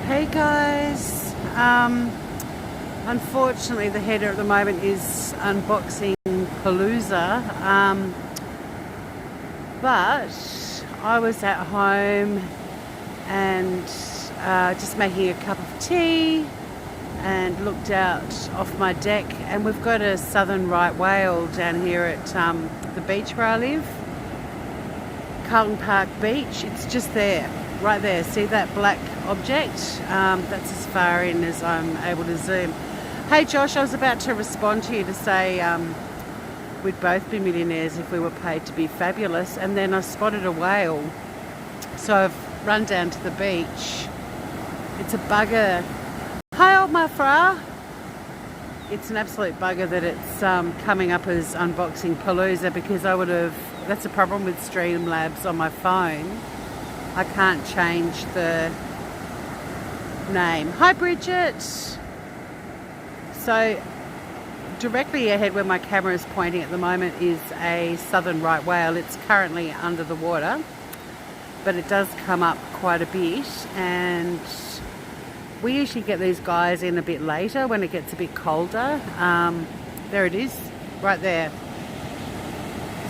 Hey guys, unfortunately the header at the moment is unboxing Palooza, but I was at home and just making a cup of tea and looked out off my deck, and we've got a southern right whale down here at the beach where I live, Carlton Park Beach. It's just there, right there. See that black object? That's as far in as I'm able to zoom. Hey Josh, I was about to respond to you to say we'd both be millionaires if we were paid to be fabulous, and then I spotted a whale. So I've run down to the beach. It's a bugger. Hi old Mafra. It's an absolute bugger that it's coming up as unboxing Palooza, because I would have, that's a problem with Streamlabs on my phone. I can't change the name. Hi Bridget. So directly ahead where my camera is pointing at the moment is a southern right whale. It's currently under the water, but it does come up quite a bit, and we usually get these guys in a bit later when it gets a bit colder. There it is, right there.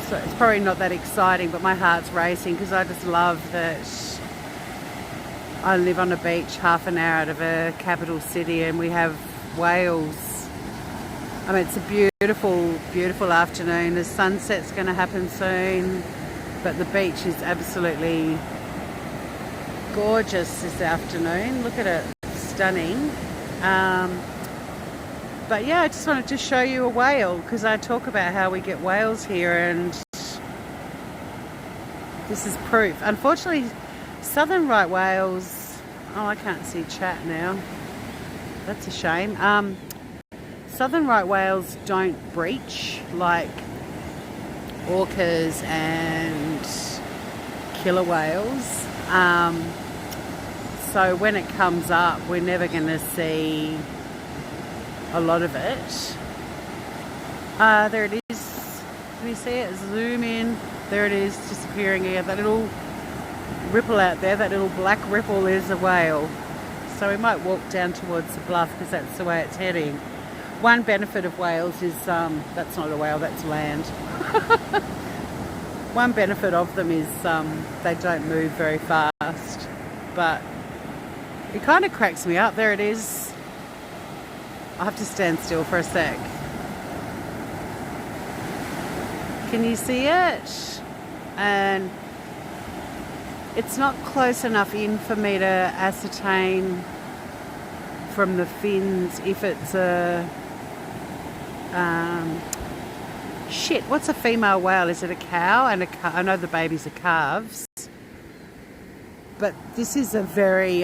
So it's probably not that exciting, but my heart's racing because I just love that I live on a beach half an hour out of a capital city and we have whales. I mean, it's a beautiful, beautiful afternoon. The sunset's going to happen soon, but the beach is absolutely gorgeous this afternoon. Look at it, stunning. But yeah, I just wanted to show you a whale because I talk about how we get whales here, and this is proof. Unfortunately, southern right whales, oh, I can't see chat now. That's a shame. Southern right whales don't breach like orcas and killer whales. So when it comes up, we're never going to see a lot of it. There it is. Can you see it? Zoom in. There it is, disappearing here. That little ripple out there, that little black ripple is a whale. So we might walk down towards the bluff because that's the way it's heading. One benefit of whales is, that's not a whale, that's land. One benefit of them is they don't move very fast, but it kind of cracks me up. There it is. I have to stand still for a sec. Can you see it? And it's not close enough in for me to ascertain from the fins if it's a shit, what's a female whale? Is it a cow? And I know the babies are calves, but this is a very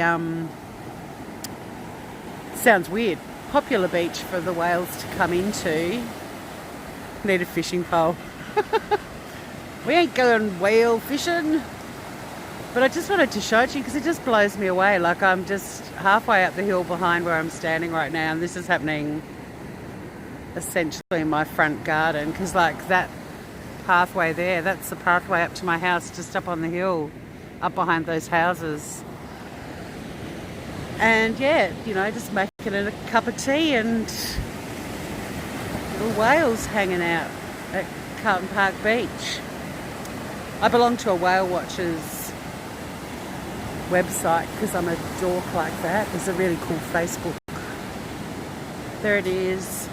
sounds weird, popular beach for the whales to come into. Need a fishing pole. We ain't going whale fishing, but I just wanted to show it to you because it just blows me away. Like, I'm just halfway up the hill behind where I'm standing right now, and this is happening essentially in my front garden, because like that pathway there, that's the pathway up to my house, just up on the hill, up behind those houses. And yeah, you know, just making a cup of tea and little whales hanging out at Carlton Park Beach. I belong to a Whale Watchers website because I'm a dork like that. There's a really cool Facebook. There it is.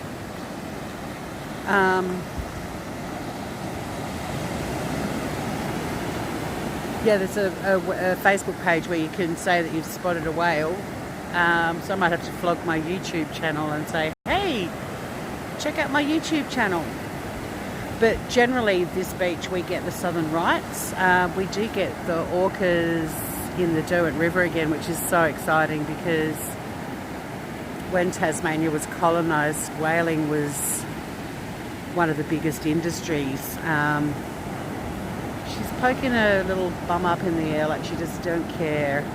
Yeah, there's a Facebook page where you can say that you've spotted a whale. So I might have to flog my YouTube channel and say, hey, check out my YouTube channel. But generally this beach we get the southern rights. We do get the orcas in the Derwent River again, which is so exciting because when Tasmania was colonised, whaling was one of the biggest industries. She's poking a little bum up in the air like she just don't care.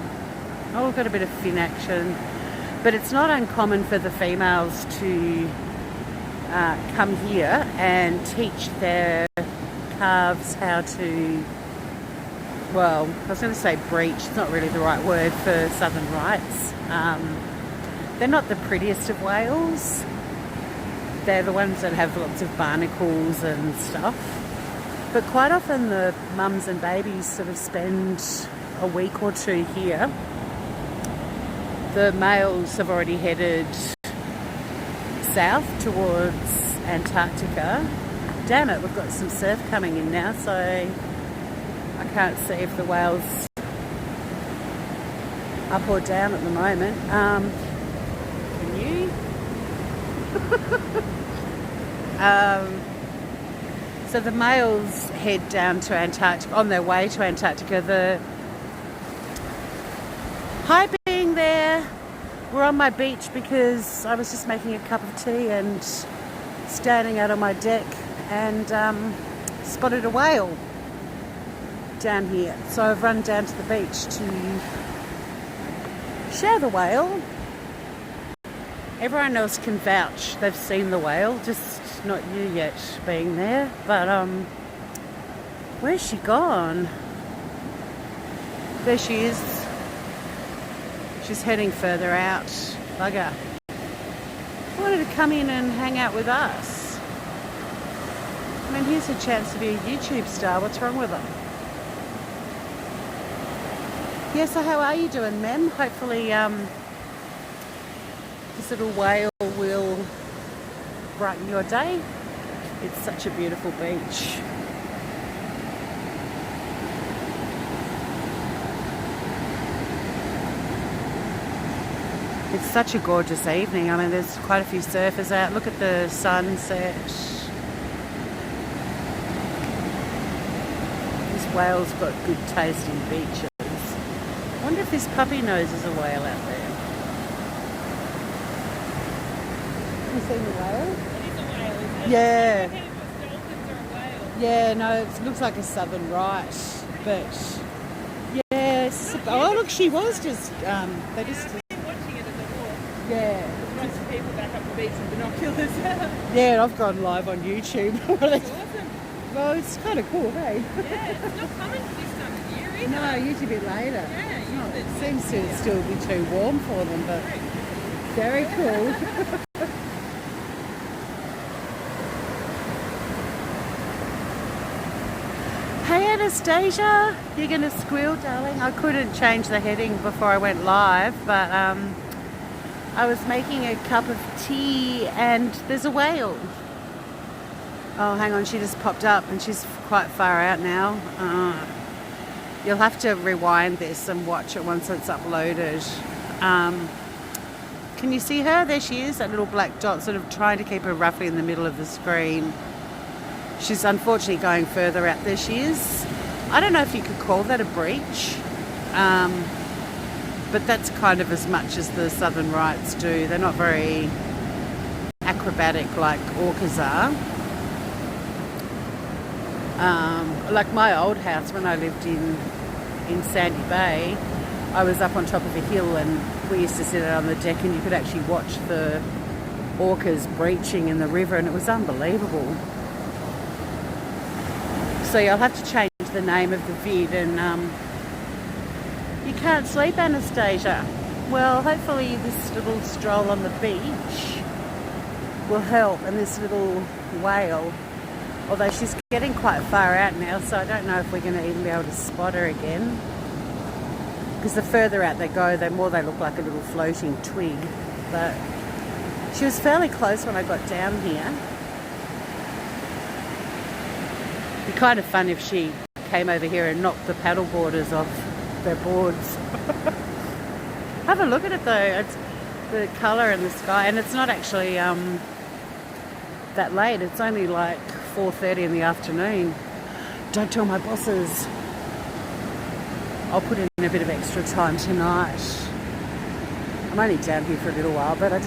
Oh, we've got a bit of fin action. But it's not uncommon for the females to come here and teach their calves how to well, I was going to say breach. It's not really the right word for southern rights. They're not the prettiest of whales. They're the ones that have lots of barnacles and stuff. But quite often the mums and babies sort of spend a week or two here. The males have already headed south towards Antarctica. Damn it, we've got some surf coming in now, so I can't see if the whale's up or down at the moment. Can you? So the males head down to Antarctica, on their way to Antarctica. Hi being there. We're on my beach because I was just making a cup of tea and standing out on my deck and spotted a whale down here. So I've run down to the beach to share the whale. Everyone else can vouch they've seen the whale, just not you yet being there. But where's she gone? There she is. She's heading further out. Bugger. Wanted to come in and hang out with us. I mean, here's a chance to be a YouTube star. What's wrong with her? Yeah, so how are you doing, Mem? Hopefully this little whale will brighten your day. It's such a beautiful beach. It's such a gorgeous evening. I mean, there's quite a few surfers out. Look at the sunset. This whale's got good taste in beaches. I wonder if this puppy nose is a whale out there. Have you seen the whale? It is a whale, isn't it? Yeah. I don't know if it's dolphins or a whale. Yeah, no, it looks like a southern right, but yeah. Oh, look, she was just. They just. I've been watching it as a walk. Yeah. There's a bunch of people back up the beach with binoculars. Yeah, I've gone live on YouTube. That's awesome. Well, it's kind of cool, hey? Yeah, it's not common for this time of year either. No, usually a bit later. Yeah, It usually seems to still be too warm for them, but very cool. Hey Anastasia, you're going to squeal, darling? I couldn't change the heading before I went live, but I was making a cup of tea and there's a whale. Oh, hang on, she just popped up and she's quite far out now. You'll have to rewind this and watch it once it's uploaded. Can you see her? There she is, that little black dot, sort of trying to keep her roughly in the middle of the screen. She's unfortunately going further out. There she is. I don't know if you could call that a breach, but that's kind of as much as the southern rights do. They're not very acrobatic like orcas are. Like my old house when I lived in Sandy Bay, I was up on top of a hill and we used to sit out on the deck and you could actually watch the orcas breaching in the river and it was unbelievable. So you'll have to change the name of the vid and you can't sleep, Anastasia. Well, hopefully this little stroll on the beach will help and this little whale, although she's getting quite far out now, so I don't know if we're going to even be able to spot her again. Because the further out they go, the more they look like a little floating twig. But she was fairly close when I got down here. It'd be kind of fun if she came over here and knocked the paddle boarders off their boards. Have a look at it though. It's the colour in the sky, and it's not actually that late. It's only like 4:30 in the afternoon. Don't tell my bosses. I'll put in a bit of extra time tonight. I'm only down here for a little while, but I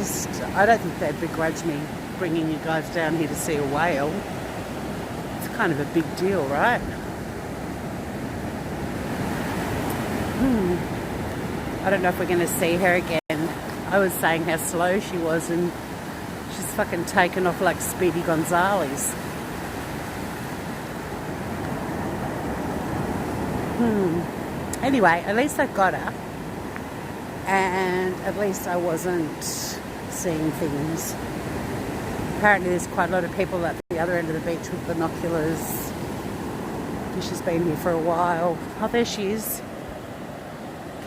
don't think they'd begrudge me bringing you guys down here to see a whale. It's kind of a big deal, right? I don't know if we're going to see her again. I was saying how slow she was and she's fucking taken off like Speedy Gonzales. Anyway, at least I got her. And at least I wasn't seeing things. Apparently there's quite a lot of people at the other end of the beach with binoculars. She's been here for a while. Oh, there she is.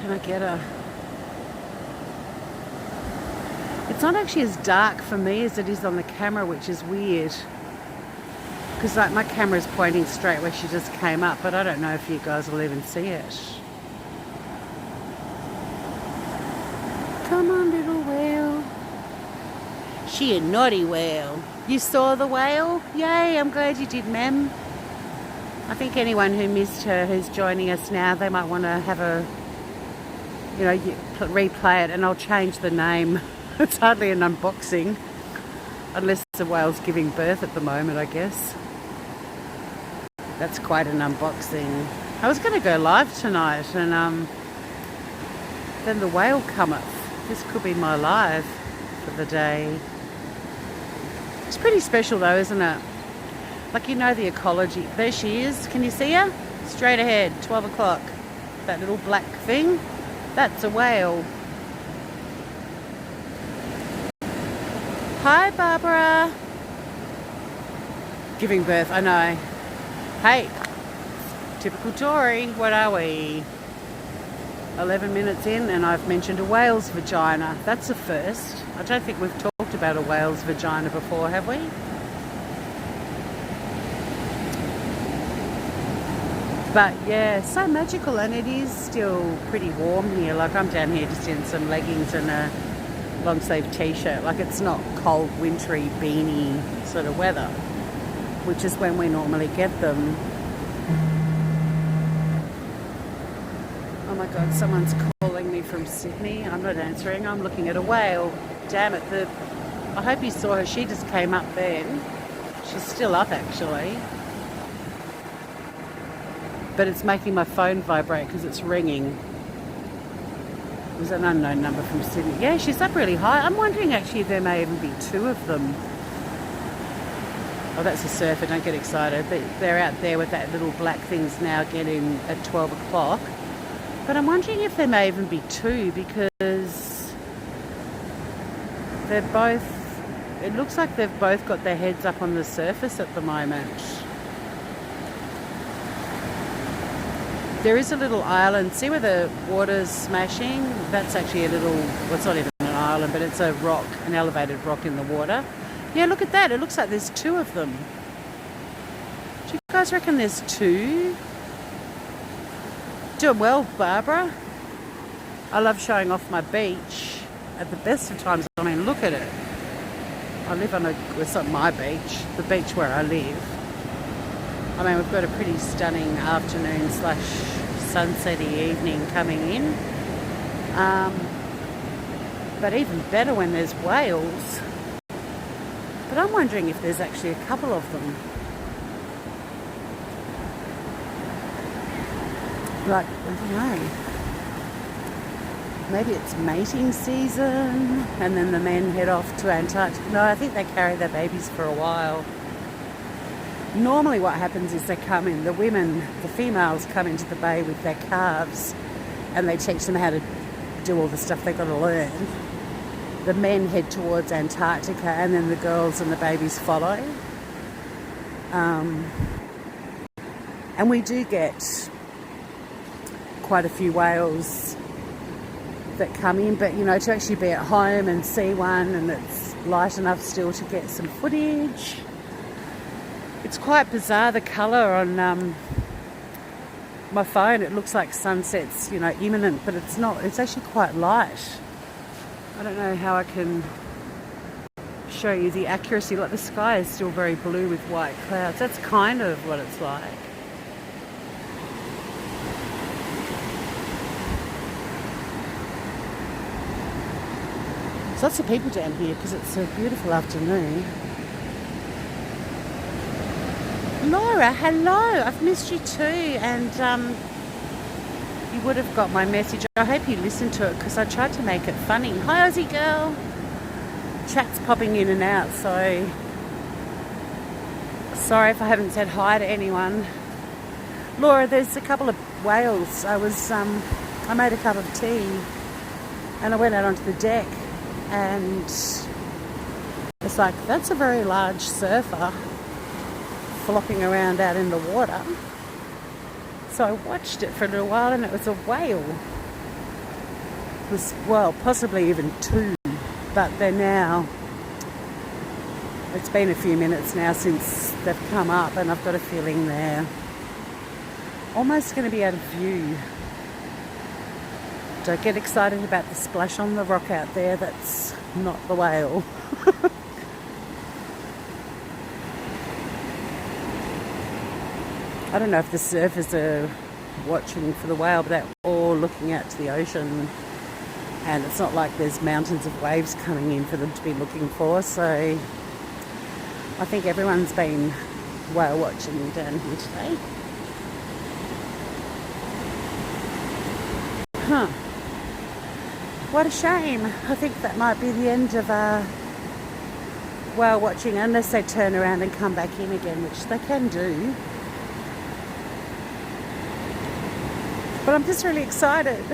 Can I get her? It's not actually as dark for me as it is on the camera, which is weird. Because like my camera's pointing straight where she just came up, but I don't know if you guys will even see it. Come on, little whale. She a naughty whale. You saw the whale? Yay, I'm glad you did, ma'am. I think anyone who missed her who's joining us now, they might want to have a, replay it, and I'll change the name. It's hardly an unboxing. Unless the whale's giving birth at the moment, I guess. That's quite an unboxing. I was going to go live tonight, and then the whale come up. This could be my live for the day. It's pretty special though, isn't it? Like, the ecology. There she is. Can you see her? Straight ahead, 12 o'clock. That little black thing. That's a whale. Hi, Barbara. Giving birth, I know. Hey, typical Tory. What are we? 11 minutes in and I've mentioned a whale's vagina. That's a first. I don't think we've talked about a whale's vagina before, have we? But yeah, so magical, and it is still pretty warm here. Like, I'm down here just in some leggings and a long sleeve t-shirt. Like, it's not cold, wintry, beanie sort of weather, which is when we normally get them. Oh my God, someone's calling me from Sydney. I'm not answering. I'm looking at a whale. Damn it. I hope you saw her. She just came up then. She's still up, actually. But it's making my phone vibrate because it's ringing. It was an unknown number from Sydney. Yeah, she's up really high. I'm wondering actually if there may even be two of them. Oh, that's a surfer. Don't get excited. They're out there with that little black things now getting at 12 o'clock. But I'm wondering if there may even be two, because they're both... It looks like they've both got their heads up on the surface at the moment. There is a little island. See where the water's smashing? That's actually a little... Well, it's not even an island, but it's a rock, an elevated rock in the water. Yeah, look at that. It looks like there's two of them. Do you guys reckon there's two? Doing well, Barbara. I love showing off my beach at the best of times. I mean, look at it. I live on it's not my beach, the beach where I live. I mean, we've got a pretty stunning afternoon / sunsetty evening coming in. But even better when there's whales. But I'm wondering if there's actually a couple of them. Like, I don't know. Maybe it's mating season and then the men head off to Antarctica. No, I think they carry their babies for a while. Normally what happens is they come in, the females come into the bay with their calves and they teach them how to do all the stuff they've got to learn. The men head towards Antarctica and then the girls and the babies follow. And we do get quite a few whales that come in, but to actually be at home and see one, and it's light enough still to get some footage. It's quite bizarre, the colour on my phone. It looks like sunset's imminent, but it's not. It's actually quite light. I don't know how I can show you the accuracy. Like, the sky is still very blue with white clouds. That's kind of what it's like. There's lots of people down here because it's a beautiful afternoon. Laura, hello. I've missed you too, and you would have got my message. I hope you listened to it because I tried to make it funny. Hi, Aussie girl. Chat's popping in and out, so sorry if I haven't said hi to anyone. Laura, there's a couple of whales. I made a cup of tea and I went out onto the deck, and it's like, that's a very large surfer flopping around out in the water. So I watched it for a little while, and it was a whale. It was, well, possibly even two, but they're now, it's been a few minutes now since they've come up, and I've got a feeling they're almost going to be out of view. Don't get excited about the splash on the rock out there. That's not the whale. I don't know if the surfers are watching for the whale, but they're all looking out to the ocean, and it's not like there's mountains of waves coming in for them to be looking for. So I think everyone's been whale watching down here today. Huh. What a shame. I think that might be the end of whale watching, unless they turn around and come back in again, which they can do. But I'm just really excited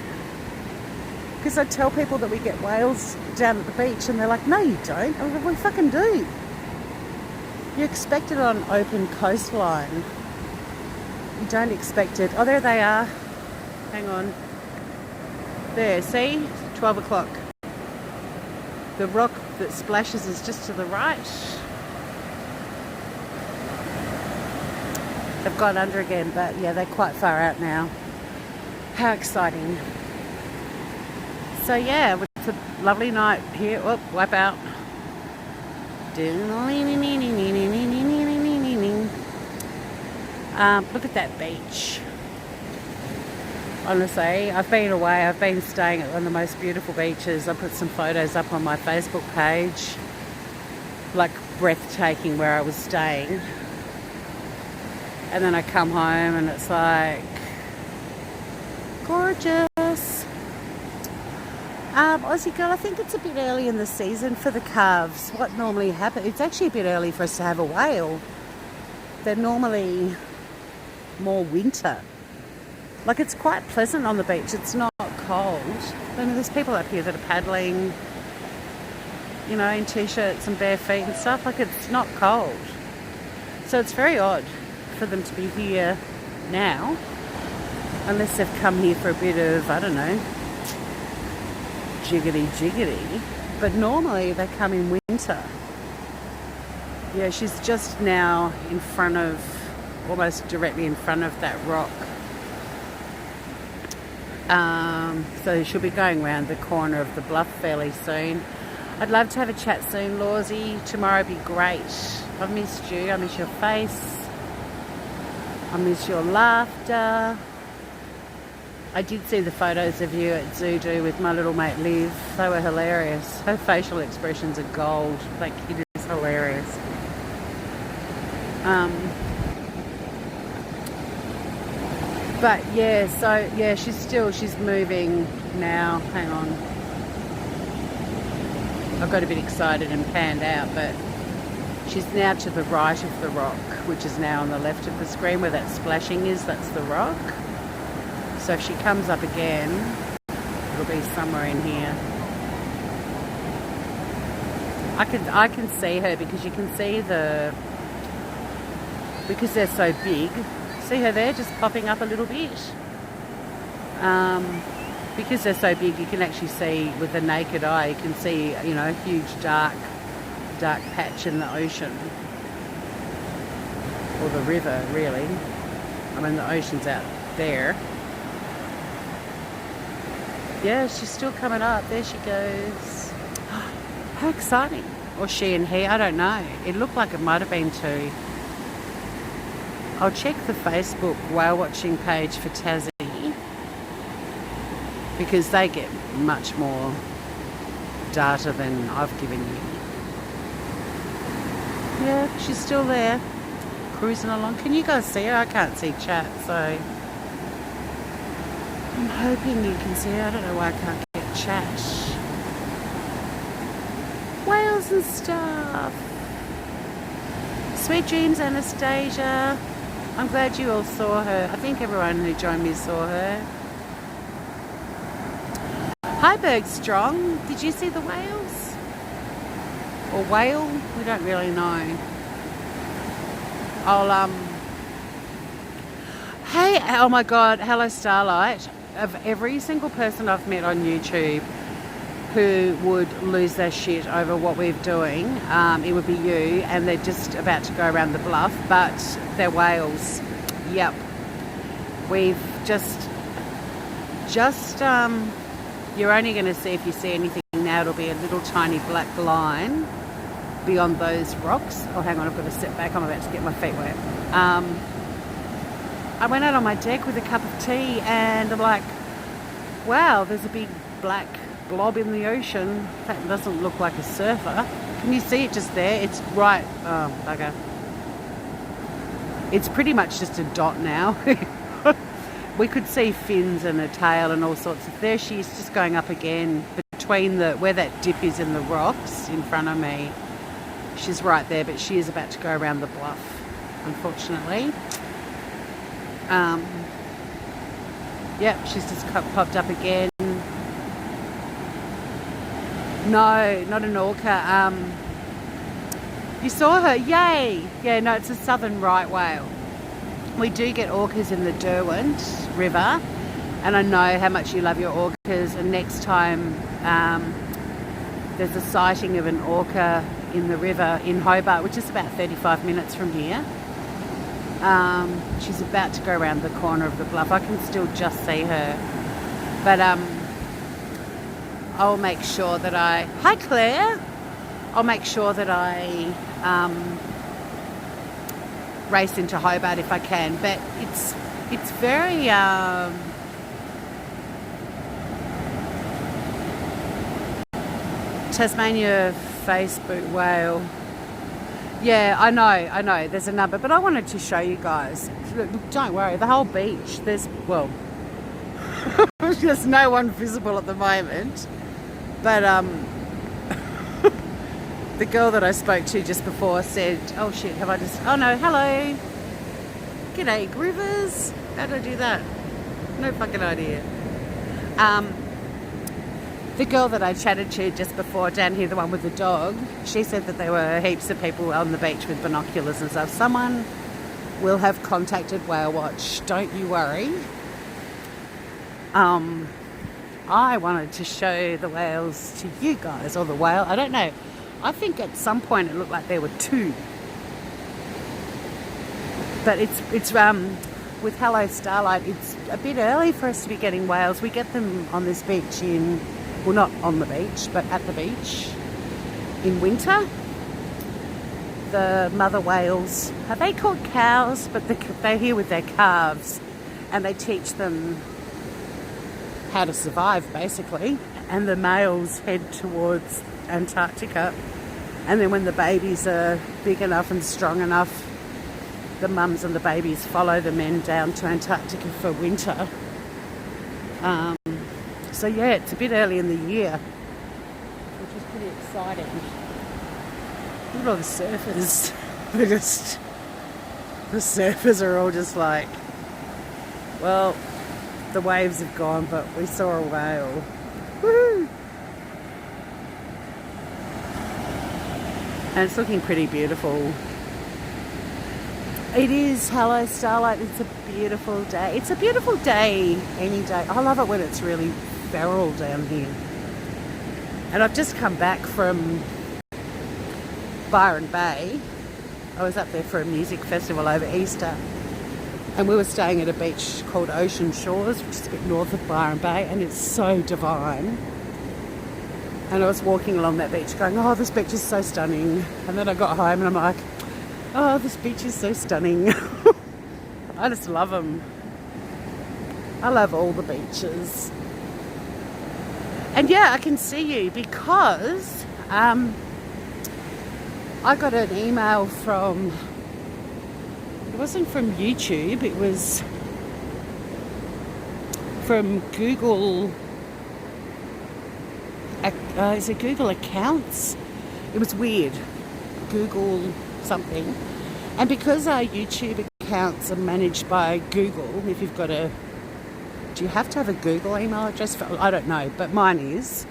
because I tell people that we get whales down at the beach, and they're like, no you don't. I'm like, we fucking do. You expect it on open coastline. You don't expect it. Oh, there they are. Hang on. There, see? 12 o'clock. The rock that splashes is just to the right. They've gone under again, but yeah, they're quite far out now. How exciting. So yeah, it's a lovely night here. Oh, wipe out. Look at that beach. Honestly, I've been away. I've been staying at one of the most beautiful beaches. I put some photos up on my Facebook page. Like breathtaking where I was staying. And then I come home and it's like gorgeous. Aussie girl, I think it's a bit early in the season for the calves. What normally happens, it's actually a bit early for us to have a whale. They're normally more winter. Like, it's quite pleasant on the beach. It's not cold. I mean, there's people up here that are paddling, you know, in t-shirts and bare feet and stuff. Like, it's not cold. So it's very odd for them to be here now. Unless they've come here for a bit of, I don't know, jiggity. But normally they come in winter. Yeah, she's just now in front of, almost directly in front of that rock. So she'll be going around the corner of the bluff fairly soon. I'd love to have a chat soon, Lawsy. Tomorrow would be great. I've missed you. I miss your face. I miss your laughter. I did see the photos of you at Zoodoo with my little mate Liv. They were hilarious. Her facial expressions are gold. That kid is hilarious. But yeah, so yeah, she's moving now. Hang on. I got a bit excited and panned out, but she's now to the right of the rock, which is now on the left of the screen where that splashing is. That's the rock. So if she comes up again, it'll be somewhere in here. I can see her because you can see because they're so big. See her there, just popping up a little bit. Because they're so big, you can actually see with the naked eye. You can see, you know, a huge dark patch in the ocean, or the river, really. I mean, the ocean's out there. Yeah, she's still coming up. There she goes. How exciting. Or she and he, I don't know. It looked like it might have been two. I'll check the Facebook whale watching page for Tassie, because they get much more data than I've given you. Yeah, she's still there, cruising along. Can you guys see her? I can't see chat, so I'm hoping you can see her. I don't know why I can't get chat. Whales and stuff. Sweet dreams, Anastasia. I'm glad you all saw her. I think everyone who joined me saw her. Hi Bergstrong, did you see the whales? Or whale? We don't really know. Hey, oh my God, hello Starlight. Of every single person I've met on YouTube who would lose their shit over what we're doing, it would be you, and they're just about to go around the bluff, but they're whales. Yep. We've just you're only going to see, if you see anything now, it'll be a little tiny black line beyond those rocks. Oh, hang on, I've got to step back. I'm about to get my feet wet. I went out on my deck with a cup of tea and I'm like, wow, there's a big black blob in the ocean. That doesn't look like a surfer. Can you see it just there? It's right, oh, bugger. It's pretty much just a dot now. We could see fins and a tail and all sorts of. There she is, just going up again between where that dip is in the rocks in front of me. She's right there, but she is about to go around the bluff, unfortunately. Yep, she's just popped up again. No, not an orca. You saw her? Yay! Yeah, no, it's a southern right whale. We do get orcas in the Derwent River, and I know how much you love your orcas, and next time there's a sighting of an orca in the river in Hobart, which is about 35 minutes from here. She's about to go around the corner of the bluff. I can still just see her, but I'll make sure that hi Claire, I'll make sure that I race into Hobart if I can, but it's very Tasmania Facebook whale. Yeah, I know there's a number, but I wanted to show you guys. Look, don't worry, the whole beach, there's there's no one visible at the moment, but the girl that I spoke to just before said, oh shit, oh no, hello. G'day, Groovers. How did I do that? No fucking idea. The girl that I chatted to just before down here, the one with the dog, she said that there were heaps of people on the beach with binoculars and stuff. Someone will have contacted Whale Watch, don't you worry. I wanted to show the whales to you guys, or the whale, I don't know. I think at some point it looked like there were two. But it's with Hello Starlight, it's a bit early for us to be getting whales. We get them on this beach well, not on the beach, but at the beach in winter. The mother whales, are they called cows? But they're here with their calves, and they teach them how to survive, basically. And the males head towards Antarctica, and then when the babies are big enough and strong enough, the mums and the babies follow the men down to Antarctica for winter. So yeah, it's a bit early in the year, which is pretty exciting. Look at all the surfers. The surfers are all just like, well, the waves have gone, but we saw a whale. Woohoo! And it's looking pretty beautiful. It is. Hello Starlight, it's a beautiful day. It's a beautiful day any day. I love it when it's really feral down here. And I've just come back from Byron Bay. I was up there for a music festival over Easter, and we were staying at a beach called Ocean Shores, which is a bit north of Byron Bay, and it's so divine. And I was walking along that beach going, oh, this beach is so stunning. And then I got home and I'm like, oh, this beach is so stunning. I just love them. I love all the beaches. And yeah, I can see you because I got an email from, it wasn't from YouTube, it was from Google, is it Google Accounts? It was weird. Google something. And because our YouTube accounts are managed by Google. If you've got a... Do you have to have a Google email address? I don't know, but mine is.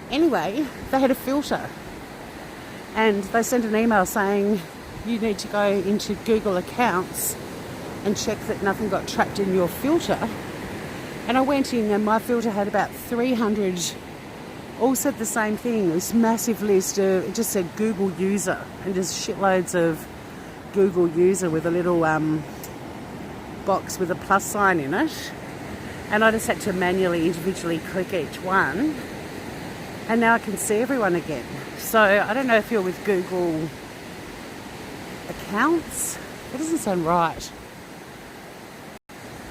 Anyway, they had a filter. And they sent an email saying you need to go into Google accounts and check that nothing got trapped in your filter. And I went in and my filter had about 300, all said the same thing. This massive list of, it just said Google user, and just shitloads of Google user with a little box with a plus sign in it. And I just had to manually, individually click each one. And now I can see everyone again. So I don't know if you're with Google accounts. It doesn't sound right.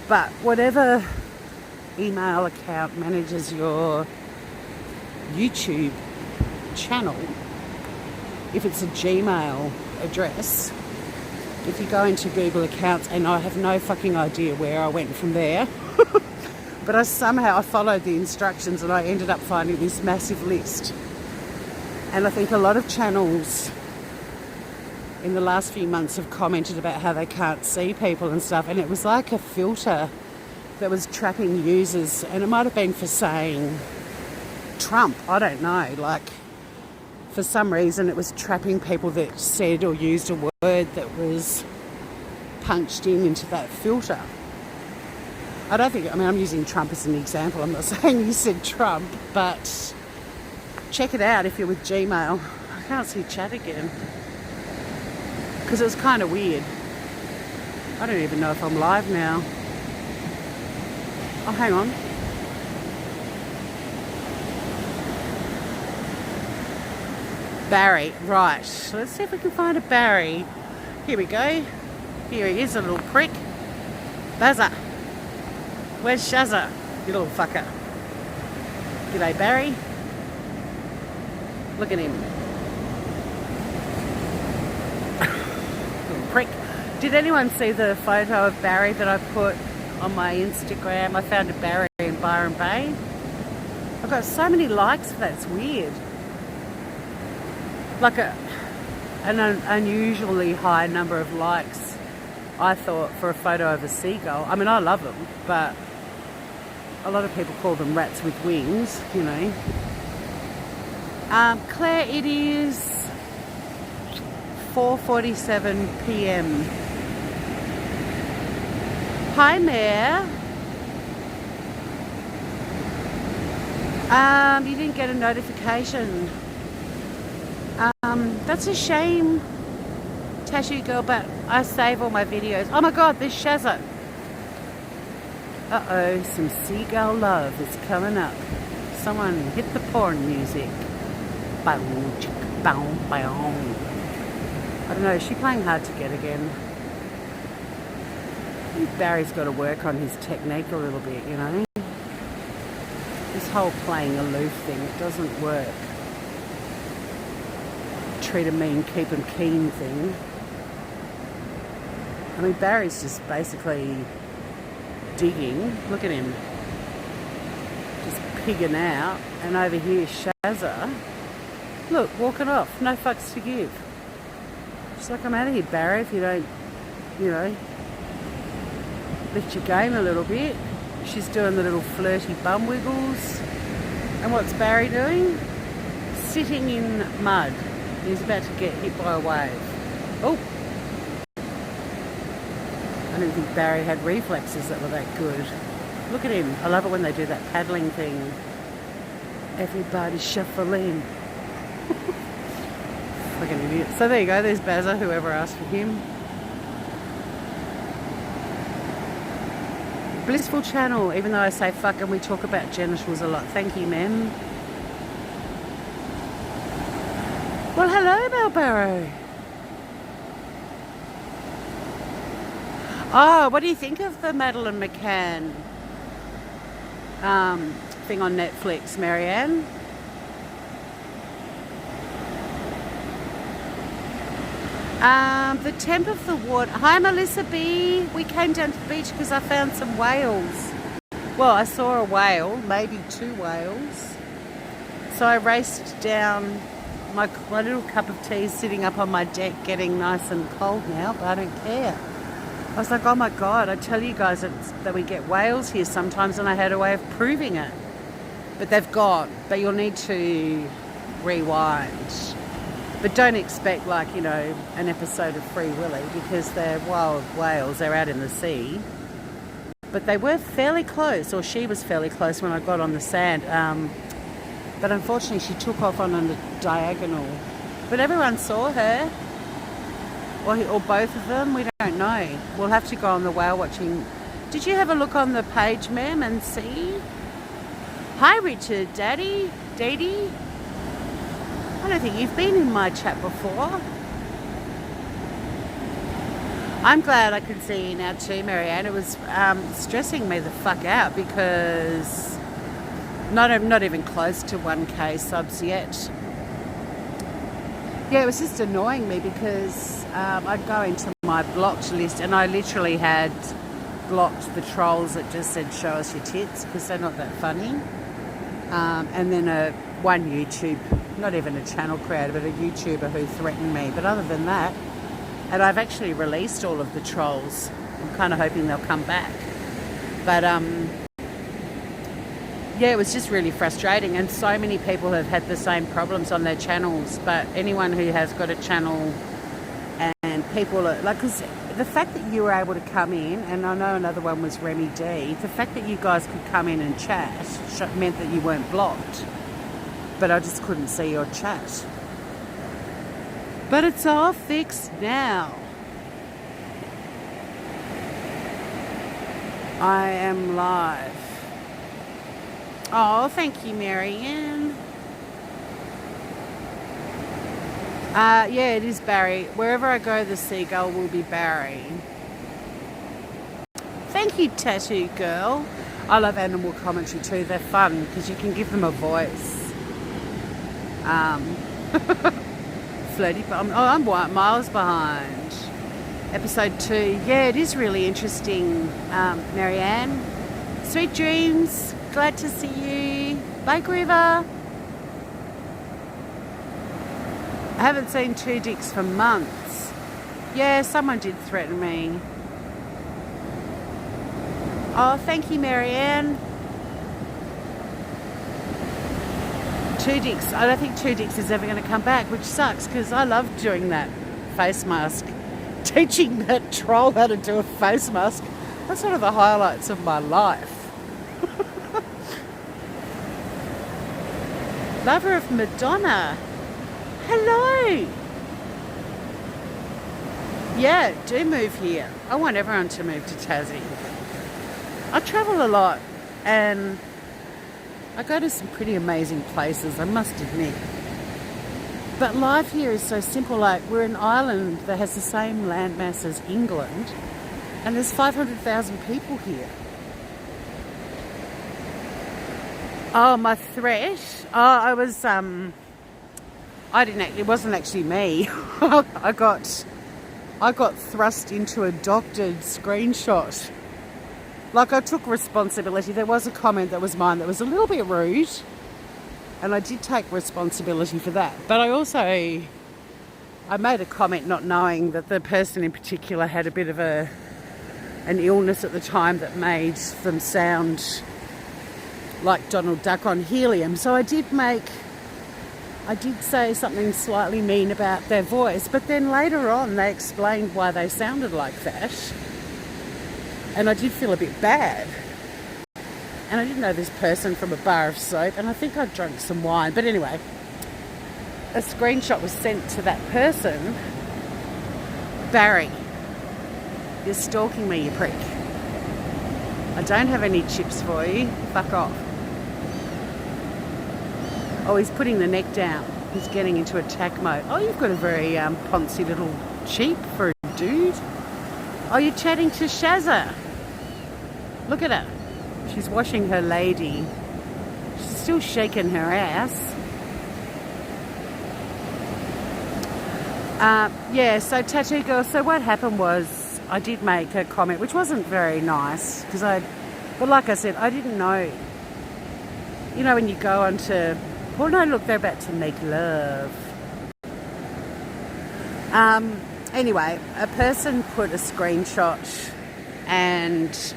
But whatever email account manages your YouTube channel, if it's a Gmail address, if you go into Google accounts, and I have no fucking idea where I went from there, but I followed the instructions and I ended up finding this massive list. And I think a lot of channels in the last few months have commented about how they can't see people and stuff, and it was like a filter that was trapping users, and it might have been for saying Trump, I don't know, like for some reason it was trapping people that said or used a word that was punched into that filter. I'm using Trump as an example. I'm not saying you said Trump, but check it out if you're with Gmail. I can't see chat again because it was kind of weird. I don't even know if I'm live now. Oh, hang on. Barry, right. Let's see if we can find a Barry. Here we go. Here he is, a little prick. Bazza. Where's Shazza? You little fucker. G'day, Barry. Look at him. Little prick. Did anyone see the photo of Barry that I put on my Instagram? I found a Barry in Byron Bay. I've got so many likes for that. It's weird. Like an unusually high number of likes, I thought, for a photo of a seagull. I mean, I love them, but a lot of people call them rats with wings, you know. Claire, it is 4:47 p.m. Hi, Mare. You didn't get a notification. That's a shame, Tattoo Girl, but I save all my videos. Oh my God, there's Shazza. Uh-oh, some seagull love is coming up. Someone hit the porn music. Bow, chicka, bow, bow. I don't know, is she playing hard to get again? I think Barry's got to work on his technique a little bit, you know. This whole playing aloof thing, it doesn't work. Treat 'em mean, keep 'em keen thing. I mean, Barry's just basically digging. Look at him. Just pigging out. And over here, Shazza. Look, walking off. No fucks to give. Just like, I'm out of here, Barry, if you don't, you know, lift your game a little bit. She's doing the little flirty bum wiggles. And what's Barry doing? Sitting in mud. He's about to get hit by a wave. Oh! I didn't think Barry had reflexes that were that good. Look at him. I love it when they do that paddling thing. Everybody shuffling. Like an idiot. So there you go. There's Bazza, whoever asked for him. Blissful channel, even though I say fuck and we talk about genitals a lot. Thank you, ma'am. Well, hello, Melbarrow. Oh, what do you think of the Madeleine McCann thing on Netflix, Marianne? The temp of the water. Hi, Melissa B. We came down to the beach because I found some whales. Well, I saw a whale, maybe two whales. So I raced down. My little cup of tea is sitting up on my deck, getting nice and cold now, but I don't care. I was like, oh my God, I tell you guys that we get whales here sometimes, and I had a way of proving it. But they've gone. But you'll need to rewind. But don't expect, like, you know, an episode of Free Willy, because they're wild whales. They're out in the sea. But they were fairly close, or she was fairly close when I got on the sand. But unfortunately, she took off on a diagonal. But everyone saw her. Or both of them. We don't know. We'll have to go on the whale watching. Did you have a look on the page, ma'am, and see? Hi, Richard, Daddy, Dee. I don't think you've been in my chat before. I'm glad I can see you now too, Marianne. It was stressing me the fuck out because not even close to 1K subs yet. Yeah, it was just annoying me because I'd go into my blocked list and I literally had blocked the trolls that just said show us your tits because they're not that funny. And then one YouTube, not even a channel creator, but a YouTuber who threatened me. But other than that, and I've actually released all of the trolls. I'm kind of hoping they'll come back. But yeah, it was just really frustrating, and so many people have had the same problems on their channels. But anyone who has got a channel and people are like, because the fact that you were able to come in, and I know another one was Remy D, the fact that you guys could come in and chat meant that you weren't blocked, but I just couldn't see your chat. But it's all fixed now. I am live. Oh, thank you, Marianne. Yeah, it is Barry. Wherever I go, the seagull will be Barry. Thank you, Tattoo Girl. I love animal commentary too. They're fun because you can give them a voice. Flirty, but I'm miles behind. Episode 2. Yeah, it is really interesting, Marianne. Sweet dreams. Glad to see you. Bye, River. I haven't seen Two Dicks for months. Yeah, someone did threaten me. Oh, thank you, Marianne. Two Dicks. I don't think Two Dicks is ever going to come back, which sucks because I love doing that face mask. Teaching that troll how to do a face mask. That's one of the highlights of my life. Lover of Madonna. Hello. Yeah, do move here. I want everyone to move to Tassie. I travel a lot and I go to some pretty amazing places, I must admit. But life here is so simple. Like, we're an island that has the same landmass as England, and there's 500,000 people here. Oh, my threat. Oh, I was, it wasn't actually me. I got thrust into a doctored screenshot. Like, I took responsibility. There was a comment that was mine that was a little bit rude, and I did take responsibility for that. But I made a comment not knowing that the person in particular had a bit of an illness at the time that made them sound like Donald Duck on helium. So I did say something slightly mean about their voice, but then later on they explained why they sounded like that. And I did feel a bit bad. And I didn't know this person from a bar of soap, and I think I'd drunk some wine. But anyway, a screenshot was sent to that person. Barry, you're stalking me, you prick. I don't have any chips for you. Fuck off. Oh, he's putting the neck down. He's getting into attack mode. Oh, you've got a very poncy little cheek for a dude. Oh, you're chatting to Shazza. Look at her. She's washing her lady. She's still shaking her ass. Yeah, so Tattoo Girl, so what happened was I did make a comment, which wasn't very nice, but like I said, I didn't know. You know, when you go onto, oh no, look, they're about to make love. Anyway, a person put a screenshot, and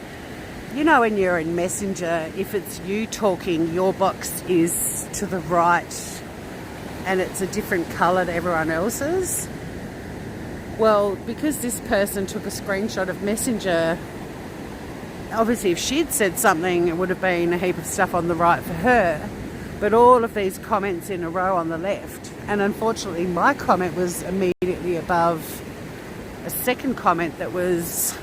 you know when you're in Messenger, if it's you talking, your box is to the right and it's a different colour to everyone else's. Well, because this person took a screenshot of Messenger, obviously if she'd said something, it would have been a heap of stuff on the right for her. But all of these comments in a row on the left. And unfortunately, my comment was immediately above a second comment that was,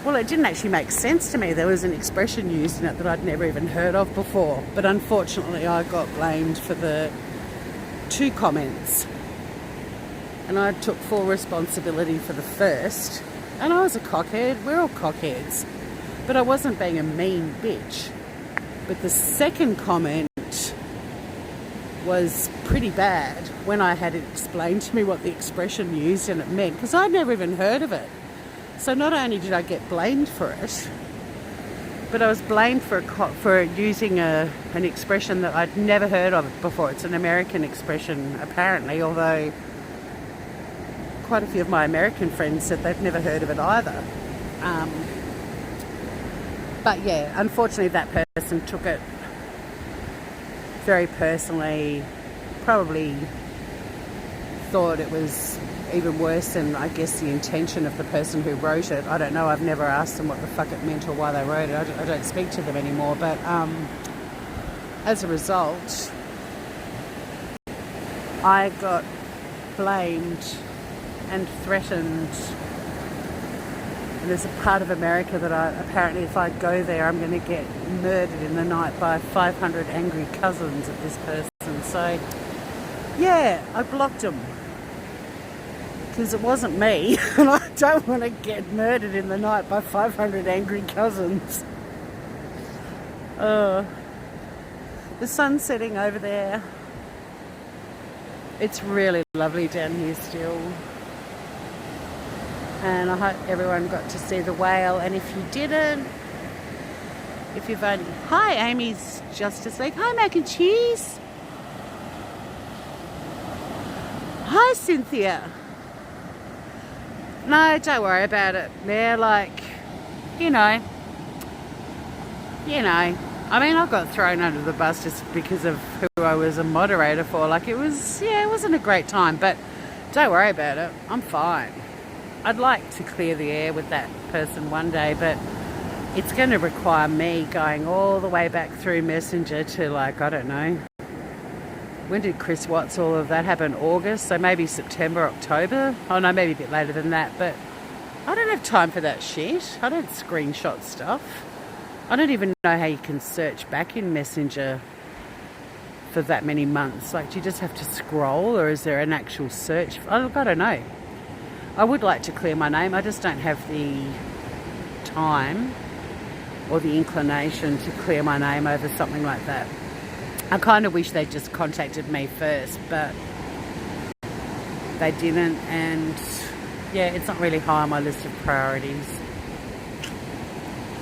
well, it didn't actually make sense to me. There was an expression used in it that I'd never even heard of before. But unfortunately, I got blamed for the 2 comments. And I took full responsibility for the first. And I was a cockhead. We're all cockheads. But I wasn't being a mean bitch. But the second comment was pretty bad when I had it explained to me what the expression used and it meant, because I'd never even heard of it. So not only did I get blamed for it, but I was blamed for using an expression that I'd never heard of before. It's an American expression, apparently, although quite a few of my American friends said they've never heard of it either. But yeah, unfortunately that person took it very personally, probably thought it was even worse than, I guess, the intention of the person who wrote it. I don't know, I've never asked them what the fuck it meant or why they wrote it. I don't speak to them anymore, but as a result, I got blamed and threatened. And there's a part of America that apparently if I go there, I'm going to get murdered in the night by 500 angry cousins of this person. So, yeah, I blocked them. Because it wasn't me. And I don't want to get murdered in the night by 500 angry cousins. The sun's setting over there. It's really lovely down here still. And I hope everyone got to see the whale. And if you didn't, if you've only... Hi, Amy's Justice League. Hi, Mac and Cheese. Hi, Cynthia. No, don't worry about it. They're like, you know. I mean, I got thrown under the bus just because of who I was a moderator for. Like, it wasn't a great time. But don't worry about it. I'm fine. I'd like to clear the air with that person one day, but it's going to require me going all the way back through Messenger to, like, I don't know. When did Chris Watts, all of that happen? August? So maybe September, October? Oh no, maybe a bit later than that, but I don't have time for that shit. I don't screenshot stuff. I don't even know how you can search back in Messenger for that many months. Like, do you just have to scroll, or is there an actual search? I don't know. I would like to clear my name. I just don't have the time or the inclination to clear my name over something like that. I kind of wish they'd just contacted me first, but they didn't. And yeah, it's not really high on my list of priorities.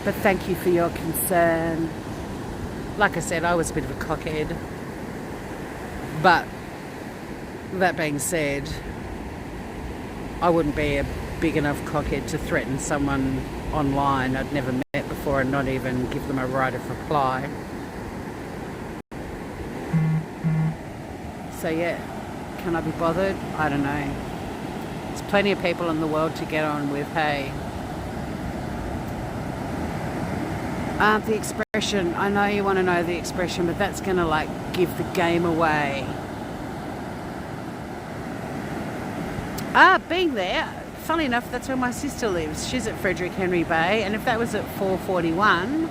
But thank you for your concern. Like I said, I was a bit of a cockhead. But that being said, I wouldn't be a big enough cockhead to threaten someone online I'd never met before and not even give them a right of reply. So yeah, can I be bothered? I don't know. There's plenty of people in the world to get on with, hey. The expression, I know you want to know the expression, but that's going to like give the game away. Being there, funnily enough, that's where my sister lives. She's at Frederick Henry Bay, and if that was at 441,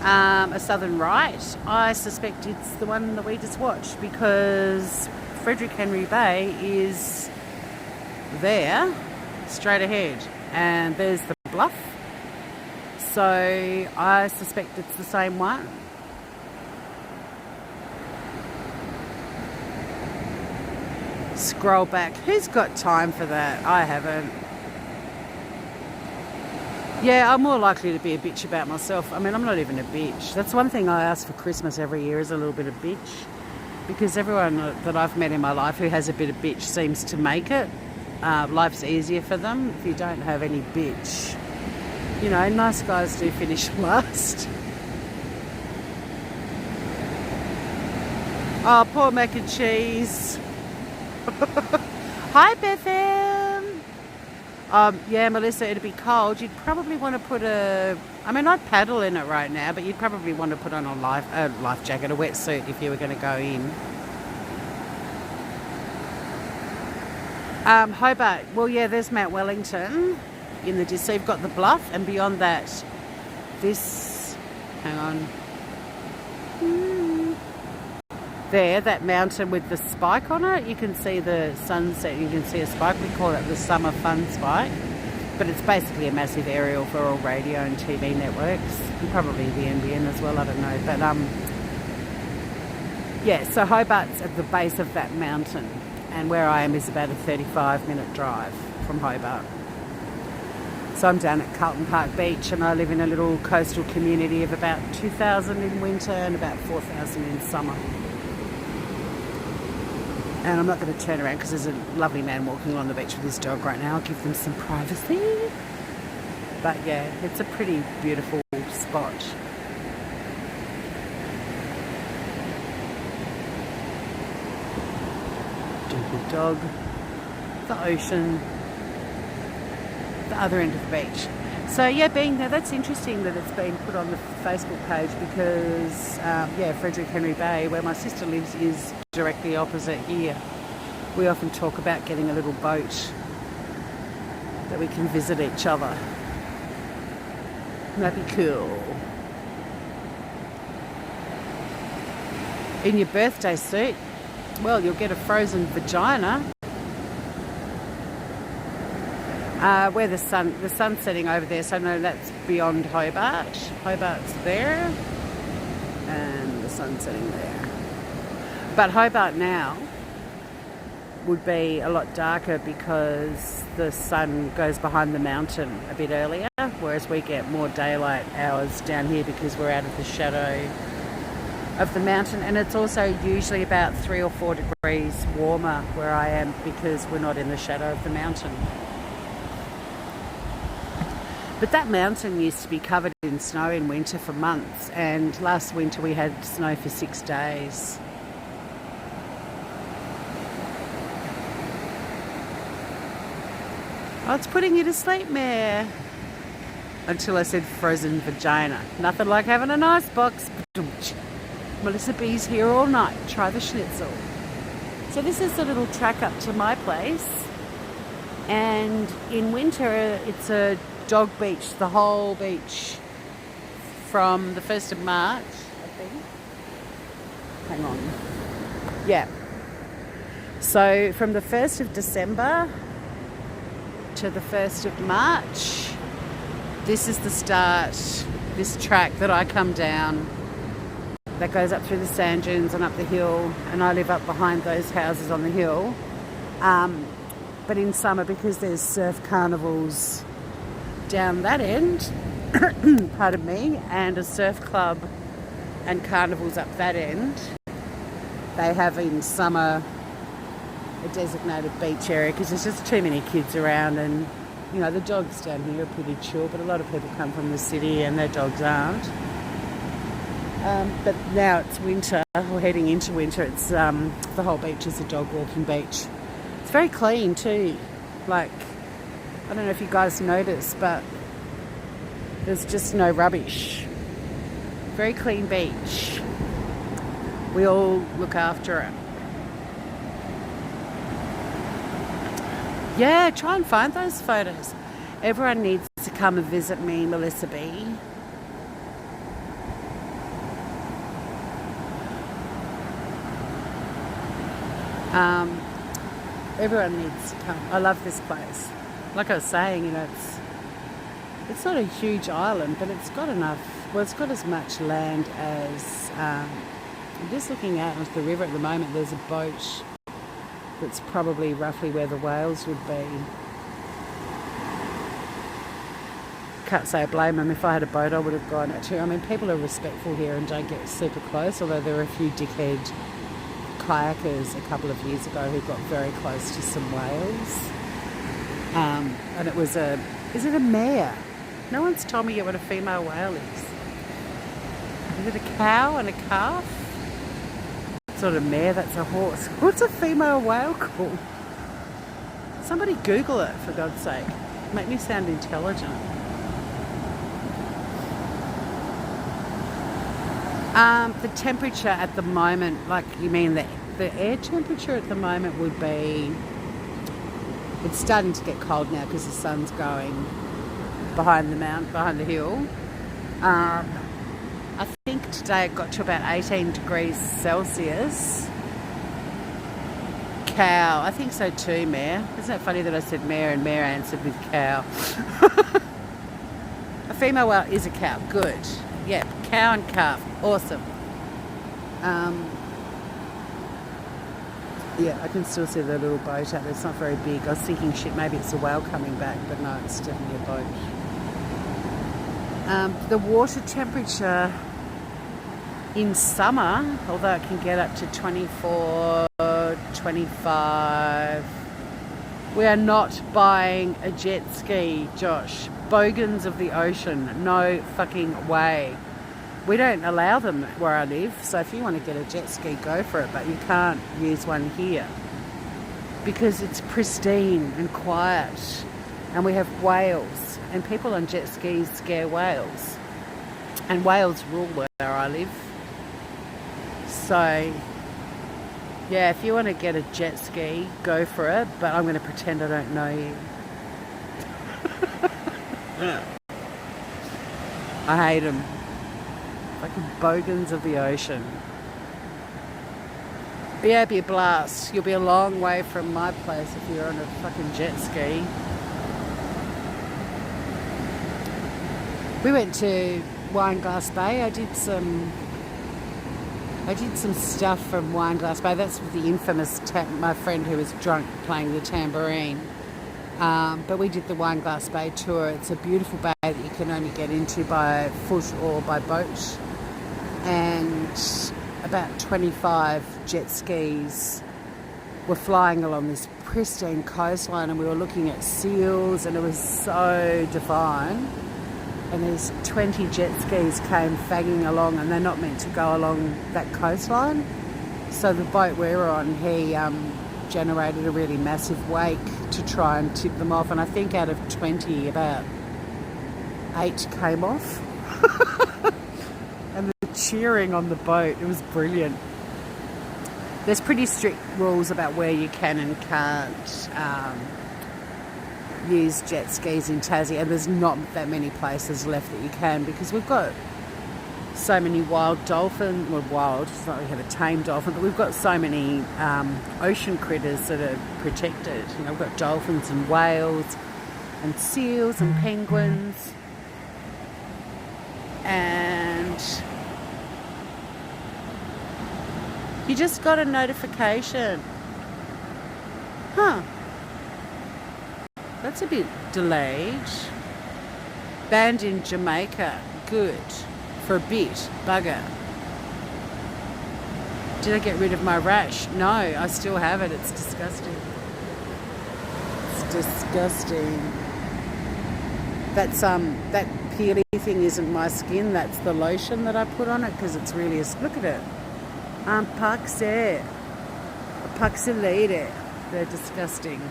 a southern right, I suspect it's the one that we just watched, because Frederick Henry Bay is there, straight ahead, and there's the bluff. So I suspect it's the same one. Scroll back. Who's got time for that? I haven't. Yeah, I'm more likely to be a bitch about myself. I mean, I'm not even a bitch. That's one thing I ask for Christmas every year, is a little bit of bitch. Because everyone that I've met in my life who has a bit of bitch seems to make it. life's easier for them if you don't have any bitch. You know, nice guys do finish last. Oh, poor mac and cheese. Hi, Bethan. Yeah, Melissa, it'd be cold. You'd probably want to put I'd paddle in it right now, but you'd probably want to put on a life jacket, a wetsuit if you were going to go in. Hobart. Well, yeah, there's Mount Wellington in the distance. So you've got the bluff, and beyond that, hang on. There, that mountain with the spike on it, you can see the sunset, you can see a spike. We call it the summer fun spike, but it's basically a massive aerial for all radio and TV networks, and probably the NBN as well, I don't know. But yeah, so Hobart's at the base of that mountain, and where I am is about a 35-minute drive from Hobart. So I'm down at Carlton Park Beach, and I live in a little coastal community of about 2,000 in winter and about 4,000 in summer. And I'm not going to turn around because there's a lovely man walking along the beach with his dog right now. I'll give them some privacy. But yeah, it's a pretty beautiful spot. Gentle dog, the ocean, the other end of the beach. So yeah, being there, that's interesting that it's been put on the Facebook page because, Frederick Henry Bay, where my sister lives, is directly opposite here. We often talk about getting a little boat that we can visit each other. That'd be cool. In your birthday suit, well, you'll get a frozen vagina. Where the sun's setting over there, so no, that's beyond Hobart. Hobart's there, and the sun's setting there. But Hobart now would be a lot darker because the sun goes behind the mountain a bit earlier, whereas we get more daylight hours down here because we're out of the shadow of the mountain, and it's also usually about 3 or 4 degrees warmer where I am because we're not in the shadow of the mountain. But that mountain used to be covered in snow in winter for months, and last winter we had snow for 6 days. Oh, it's putting you to sleep, Mare. Until I said frozen vagina. Nothing like having an ice box. Melissa B's here all night. Try the schnitzel. So this is a little track up to my place. And in winter, it's a dog beach, the whole beach, from the 1st of March, I think. Hang on. Yeah. So from the 1st of December to the 1st of March, this is the start, this track that I come down that goes up through the sand dunes and up the hill, and I live up behind those houses on the hill. But in summer, because there's surf carnivals down that end, pardon me, and a surf club and carnivals up that end, they have in summer a designated beach area because there's just too many kids around, and you know the dogs down here are pretty chill, but a lot of people come from the city and their dogs aren't. But now it's winter, or heading into winter, it's the whole beach is a dog walking beach. It's very clean too, like, I don't know if you guys notice, but there's just no rubbish. Very clean beach. We all look after it. Yeah, try and find those photos. Everyone needs to come and visit me, Melissa B. Everyone needs to come. I love this place. Like I was saying, you know, it's not a huge island, but it's got enough. Well, it's got as much land as. I'm just looking out onto the river at the moment. There's a boat that's probably roughly where the whales would be. Can't say I blame them. If I had a boat, I would have gone out too. I mean, people are respectful here and don't get super close, although there are a few dickhead kayakers a couple of years ago who got very close to some whales. And it was is it a mare? No one's told me yet what a female whale is. Is it a cow and a calf? It's not a mare, that's a horse. What's a female whale called? Somebody Google it, for God's sake. Make me sound intelligent. The temperature at the moment, like you mean the air temperature at the moment would be, it's starting to get cold now because the sun's going behind the hill. I think today it got to about 18 degrees Celsius. Cow, I think so too, mare. Isn't it funny that I said mare and mare answered with cow? A female whale is a cow. Good. Yeah, cow and calf. Awesome. Yeah, I can still see the little boat out there. It's not very big. I was thinking, shit, maybe it's a whale coming back, but no, it's definitely a boat. The water temperature in summer, although it can get up to 24, 25, we are not buying a jet ski, Josh. Bogans of the ocean, no fucking way. We don't allow them where I live, so if you want to get a jet ski, go for it, but you can't use one here because it's pristine and quiet, and we have whales, and people on jet skis scare whales, and whales rule where I live. So yeah, if you want to get a jet ski, go for it, but I'm going to pretend I don't know you. I hate them. Fucking bogans of the ocean. But yeah, it'd be a blast. You'll be a long way from my place if you're on a fucking jet ski. We went to Wineglass Bay. I did some stuff from Wineglass Bay. That's with the infamous my friend who was drunk playing the tambourine. But we did the Wineglass Bay tour. It's a beautiful bay that you can only get into by foot or by boat. And about 25 jet skis were flying along this pristine coastline, and we were looking at seals, and it was so divine. And these 20 jet skis came fagging along, and they're not meant to go along that coastline. So the boat we were on, he generated a really massive wake to try and tip them off, and I think out of 20, about 8 came off. And the cheering on the boat, it was brilliant. There's pretty strict rules about where you can and can't use jet skis in Tassie, and there's not that many places left that you can, because we've got so many wild dolphins. Well, wild, it's not like we have a tame dolphin, but we've got so many ocean critters that are protected. You know, we've got dolphins and whales and seals and penguins. And you just got a notification. Huh. That's a bit delayed. Banned in Jamaica. Good. For a bit. Bugger. Did I get rid of my rash? No, I still have it. It's disgusting. It's disgusting. That's that peely thing isn't my skin. That's the lotion that I put on it, because it's really look at it. Puxulated. They're disgusting.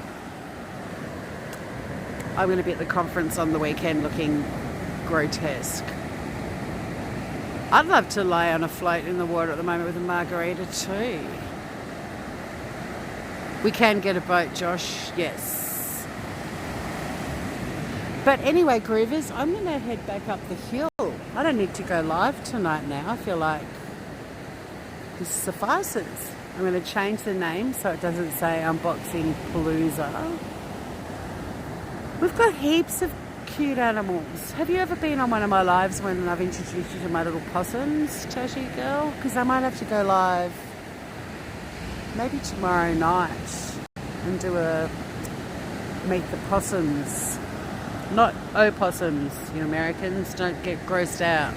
I'm going to be at the conference on the weekend looking grotesque. I'd love to lay on a float in the water at the moment with a margarita too. We can get a boat, Josh. Yes. But anyway, Groovers, I'm going to head back up the hill. I don't need to go live tonight now. I feel like this suffices. I'm going to change the name so it doesn't say Unboxing Palooza. We've got heaps of cute animals. Have you ever been on one of my lives when I've introduced you to my little possums, Tashi girl? Because I might have to go live maybe tomorrow night and do a Meet the Possums. Not opossums, you Americans. Don't get grossed out.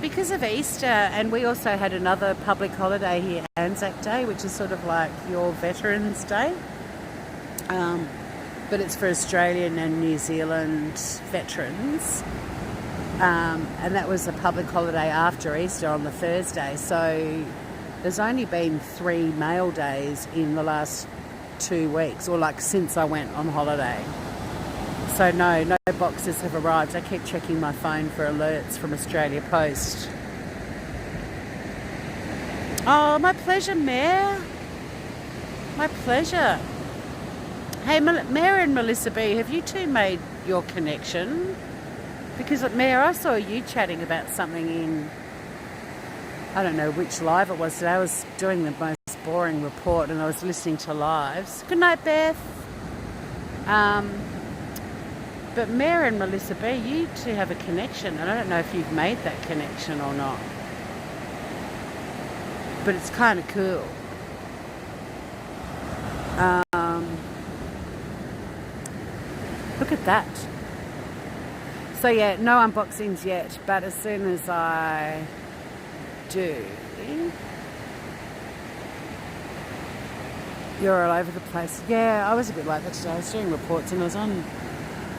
Because of Easter, and we also had another public holiday here, Anzac Day, which is sort of like your Veterans Day. but it's for Australian and New Zealand veterans. And that was a public holiday after Easter on the Thursday. So there's only been 3 mail days in the last 2 weeks, or like since I went on holiday. So no boxes have arrived. I keep checking my phone for alerts from Australia Post. Oh, my pleasure, Mayor. My pleasure. Hey, Mayor and Melissa B, have you two made your connection? Because, Mayor, I saw you chatting about something in, I don't know which live it was today. I was doing the most boring report and I was listening to lives. Good night, Beth. But Mayor and Melissa B, you two have a connection, and I don't know if you've made that connection or not. But it's kind of cool. Look at that. So yeah, no unboxings yet, but as soon as I do, you're all over the place. Yeah, I was a bit like that today. I was doing reports and I was on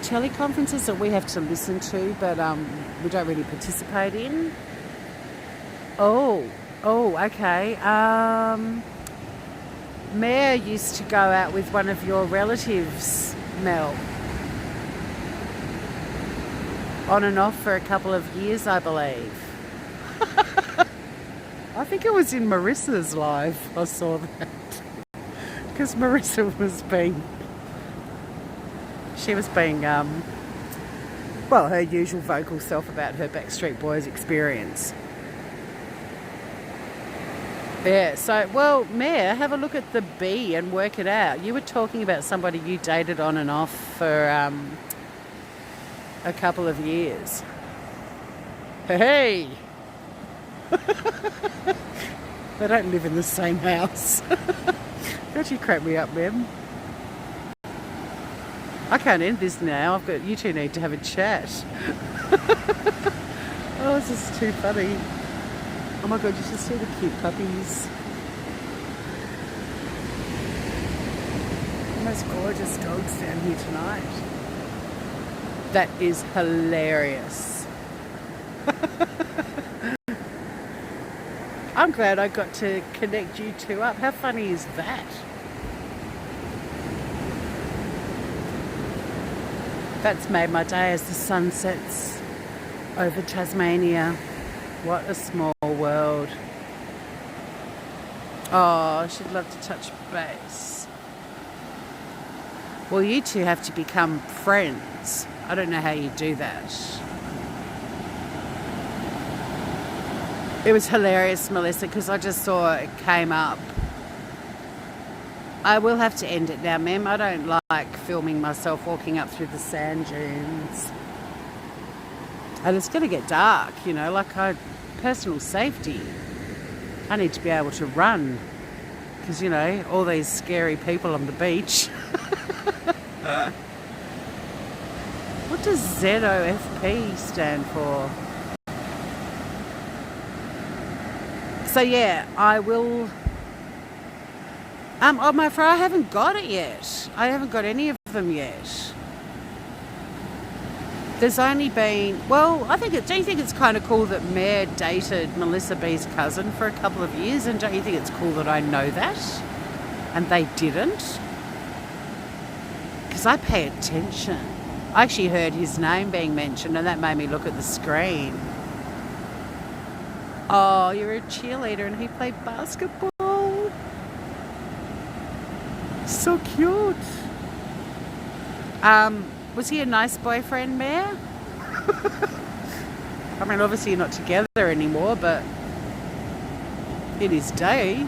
teleconferences that we have to listen to, but we don't really participate in. Oh, okay. Mayor used to go out with one of your relatives, Mel. On and off for a couple of years, I believe. I think it was in Marissa's live I saw that. Because Marissa was being... She was being, well, her usual vocal self about her Backstreet Boys experience. Yeah, so, well, Mayor, have a look at the B and work it out. You were talking about somebody you dated on and off for a couple of years. Hey! They don't live in the same house. Don't you crack me up, Mem? I can't end this now. You two need to have a chat. Oh, this is too funny. Oh my God, you should see the cute puppies. The most gorgeous dogs down here tonight. That is hilarious. I'm glad I got to connect you two up. How funny is that? That's made my day as the sun sets over Tasmania. What a small world. Oh, she'd love to touch base. Well, you two have to become friends. I don't know how you do that. It was hilarious, Melissa, because I just saw it came up. I will have to end it now, Mem. I don't like filming myself walking up through the sand dunes. And it's going to get dark, you know, like personal safety. I need to be able to run because, you know, all these scary people on the beach. What does ZOFP stand for? So, yeah, I will... oh, my friend, I haven't got it yet. I haven't got any of them yet. There's only been... Well, do you think it's kind of cool that Mayor dated Melissa B's cousin for a couple of years? And don't you think it's cool that I know that? And they didn't? Because I pay attention. I actually heard his name being mentioned and that made me look at the screen. Oh, you're a cheerleader and he played basketball. So cute. Was he a nice boyfriend, Mayor? I mean, obviously you're not together anymore, but in his day.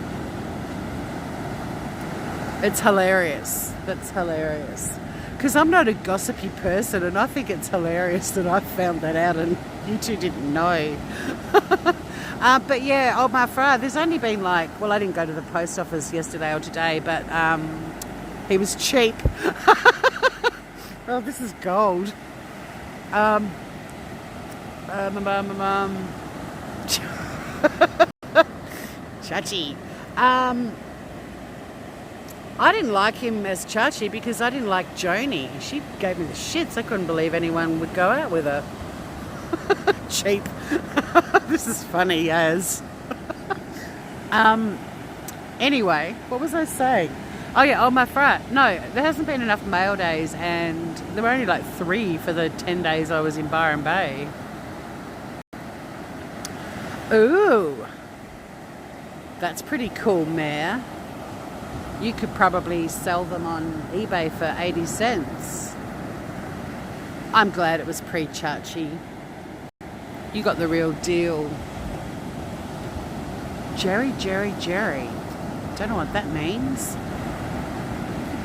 It's hilarious. That's hilarious. Because I'm not a gossipy person and I think it's hilarious that I found that out and you two didn't know. But yeah, oh my fra, there's only been like, well, I didn't go to the post office yesterday or today, but he was cheap. Oh, this is gold. Chachi. I didn't like him as Chachi because I didn't like Joni. She gave me the shits. I couldn't believe anyone would go out with her. Cheap. This is funny as. Anyway, what was I saying? Oh yeah, my frat. No, there hasn't been enough male days, and there were only like 3 for the 10 days I was in Byron Bay. Ooh, that's pretty cool, Mare. You could probably sell them on eBay for 80 cents. I'm glad it was pre-Chachi. You got the real deal. Jerry. Don't know what that means.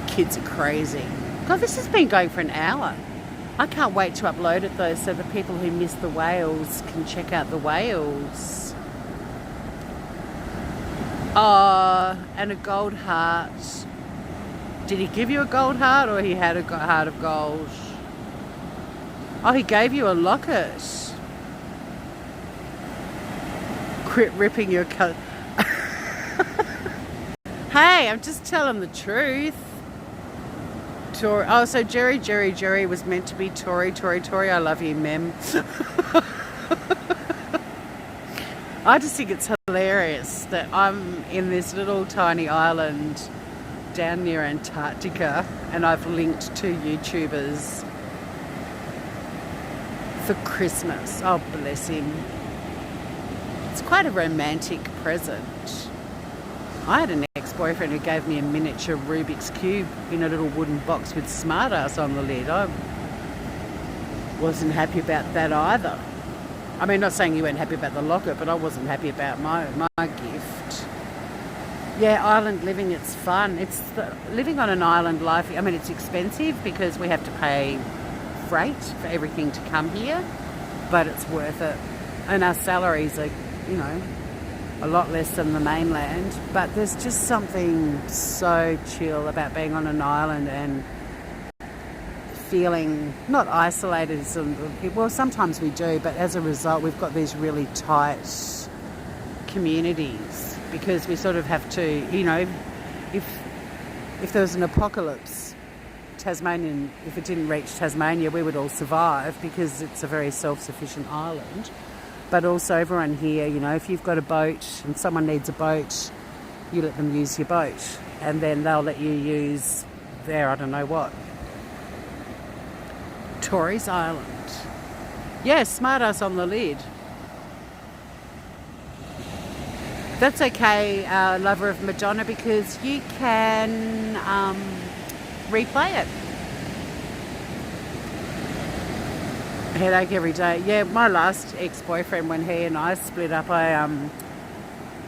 Kids are crazy. God, this has been going for an hour. I can't wait to upload it though, so the people who miss the whales can check out the whales. Oh, and a gold heart. Did he give you a gold heart, or he had a heart of gold? Oh, he gave you a locket. Quit ripping your cut. Hey, I'm just telling the truth. Oh, so Jerry was meant to be Tori. I love you, Mem. I just think it's hilarious that I'm in this little tiny island down near Antarctica, and I've linked 2 YouTubers for Christmas. Oh, bless him. It's quite a romantic present. I had an ex-boyfriend who gave me a miniature Rubik's Cube in a little wooden box with Smartass on the lid. I wasn't happy about that either. I mean, not saying you weren't happy about the locket, but I wasn't happy about my gift. Yeah, island living, it's fun. Living on an island life, I mean, it's expensive because we have to pay freight for everything to come here, but it's worth it. And our salaries are, a lot less than the mainland, but there's just something so chill about being on an island and feeling not isolated. Well, sometimes we do, but as a result we've got these really tight communities because we sort of have to, if there was an apocalypse, if it didn't reach Tasmania, we would all survive because it's a very self-sufficient island. But also everyone here, if you've got a boat and someone needs a boat, you let them use your boat, and then they'll let you use their, I don't know what. Torres Island. Yes, Smartass on the lid. That's okay, lover of Madonna, because you can replay it. Headache every day. Yeah, my last ex-boyfriend, when he and I split up,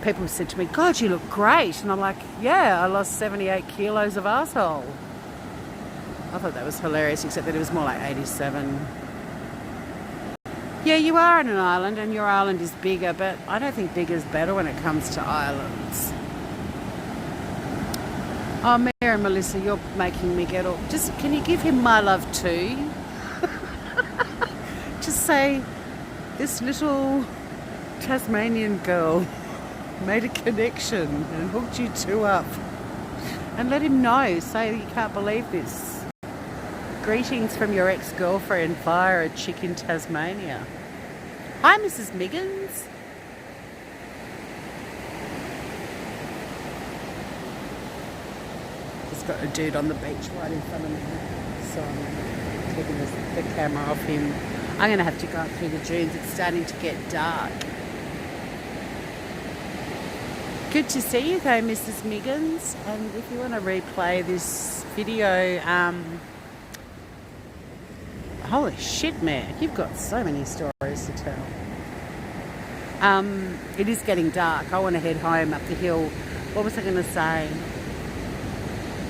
people said to me, God, you look great. And I'm like, yeah, I lost 78 kilos of arsehole. I thought that was hilarious, except that it was more like 87. Yeah, you are on an island, and your island is bigger, but I don't think bigger is better when it comes to islands. Oh, Mary and Melissa, you're making me get all... can you give him my love too? Just say, this little Tasmanian girl made a connection and hooked you 2 up. And let him know. Say you can't believe this. Greetings from your ex-girlfriend via a chick in Tasmania. Hi, Mrs. Miggins. Just got a dude on the beach right in front of me. So I'm taking the camera off him. I'm going to have to go up through the dunes. It's starting to get dark. Good to see you though, Mrs. Miggins. And if you want to replay this video, holy shit, man, you've got so many stories to tell. It is getting dark. I want to head home up the hill. What was I going to say?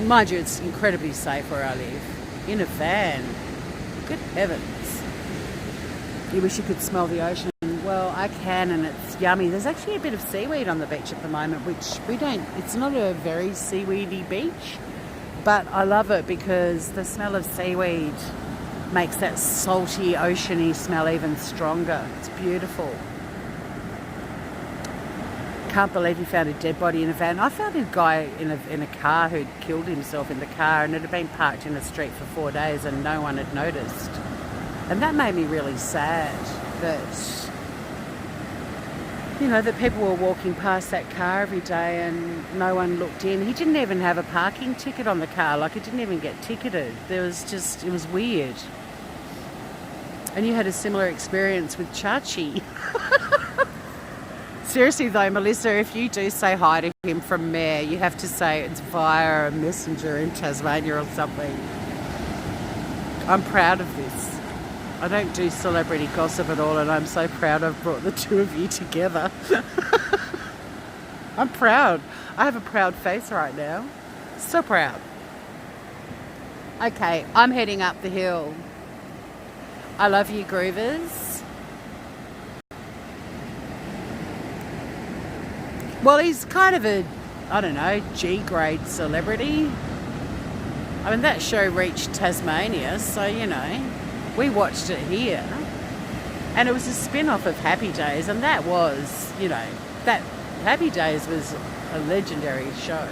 Mind you, it's incredibly safe where I live. In a van. Good heavens. You wish you could smell the ocean. Well, I can, and it's yummy. There's actually a bit of seaweed on the beach at the moment, which we don't... It's not a very seaweedy beach, but I love it because the smell of seaweed makes that salty, oceany smell even stronger. It's beautiful. Can't believe he found a dead body in a van. I found a guy in a car who'd killed himself in the car, and it had been parked in the street for 4 days and no one had noticed. And that made me really sad that, you know, that people were walking past that car every day and no one looked in. He didn't even have a parking ticket on the car. Like, it didn't even get ticketed. It was weird. And you had a similar experience with Chachi. Seriously though, Melissa, if you do say hi to him from Mare, you have to say it's via a messenger in Tasmania or something. I'm proud of this. I don't do celebrity gossip at all, and I'm so proud I've brought the two of you together. I'm proud. I have a proud face right now. So proud. Okay, I'm heading up the hill. I love you, Groovers. Well, he's kind of a, I don't know, G-grade celebrity. I mean, that show reached Tasmania, so, you know, we watched it here. And it was a spin-off of Happy Days, and that was, you know, that Happy Days was a legendary show.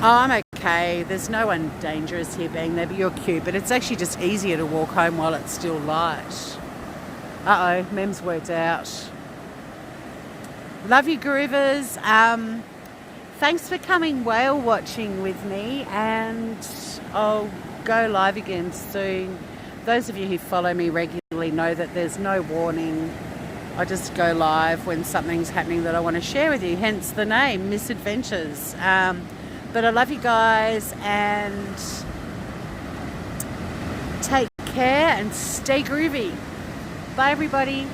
Oh, I'm okay. There's no one dangerous here being there, but you're cute. But it's actually just easier to walk home while it's still light. Uh-oh, Mem's worked out. Love you, Groovers. Thanks for coming whale watching with me, and I'll go live again soon. Those of you who follow me regularly know that there's no warning. I just go live when something's happening that I want to share with you, hence the name, Misadventures. But I love you guys, and take care and stay groovy. Bye, everybody.